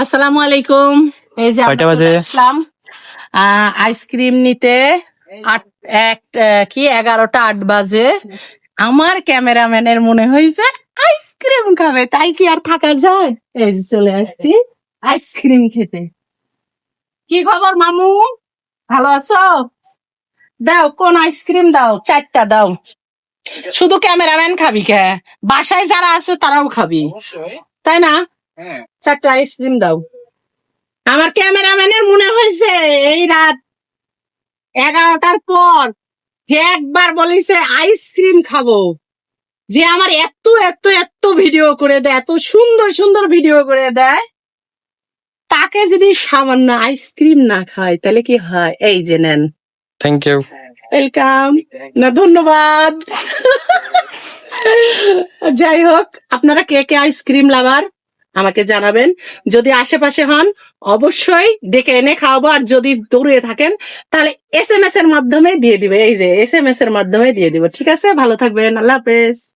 আসসালামু আলাইকুম। এই যে আমরা কয়টা বাজে? চলে আসলাম আইসক্রিম নিতে। 11টা 8 বাজে। আমার ক্যামেরাম্যানের মনে হয়েছে আইসক্রিম খাবে, তাই কি আর থাকা যায়? এই যে চলে আসছি আইসক্রিম খেতে। কি খবর মামু, ভালো আছো? দাও, কোন আইসক্রিম দাও, 4টা দাও। শুধু ক্যামেরাম্যান খাবি কে? বাসায় যারা আছে তারাও খাবি, তাই না? 4টা আইসক্রিম দাও। আমার ক্যামেরাম্যানের মনে হয়েছে এই রাত 11টার পর যে একবার বলেছে আইসক্রিম খাবো, যে আমার এত এত এত ভিডিও করে দেয়, এত সুন্দর সুন্দর ভিডিও করে দেয়, তাকে যদি সামান্য আইসক্রিম না খায় তাহলে কি হয়? এই যে নেন, থ্যাংক ইউ। ওয়েলকাম। না, ধন্যবাদ। যাই হোক, আপনারা কে কে আইসক্রিম লাভার আমাকে জানাবেন। যদি আশেপাশে হন অবশ্যই ডেকে এনে খাওয়াবো, আর যদি দূরে থাকেন তাহলে SMS এর মাধ্যমে দিয়ে দিবে। এই যে SMS এর মাধ্যমে দিয়ে দিব। ঠিক আছে, ভালো থাকবেন, আল্লাহ হাফেজ।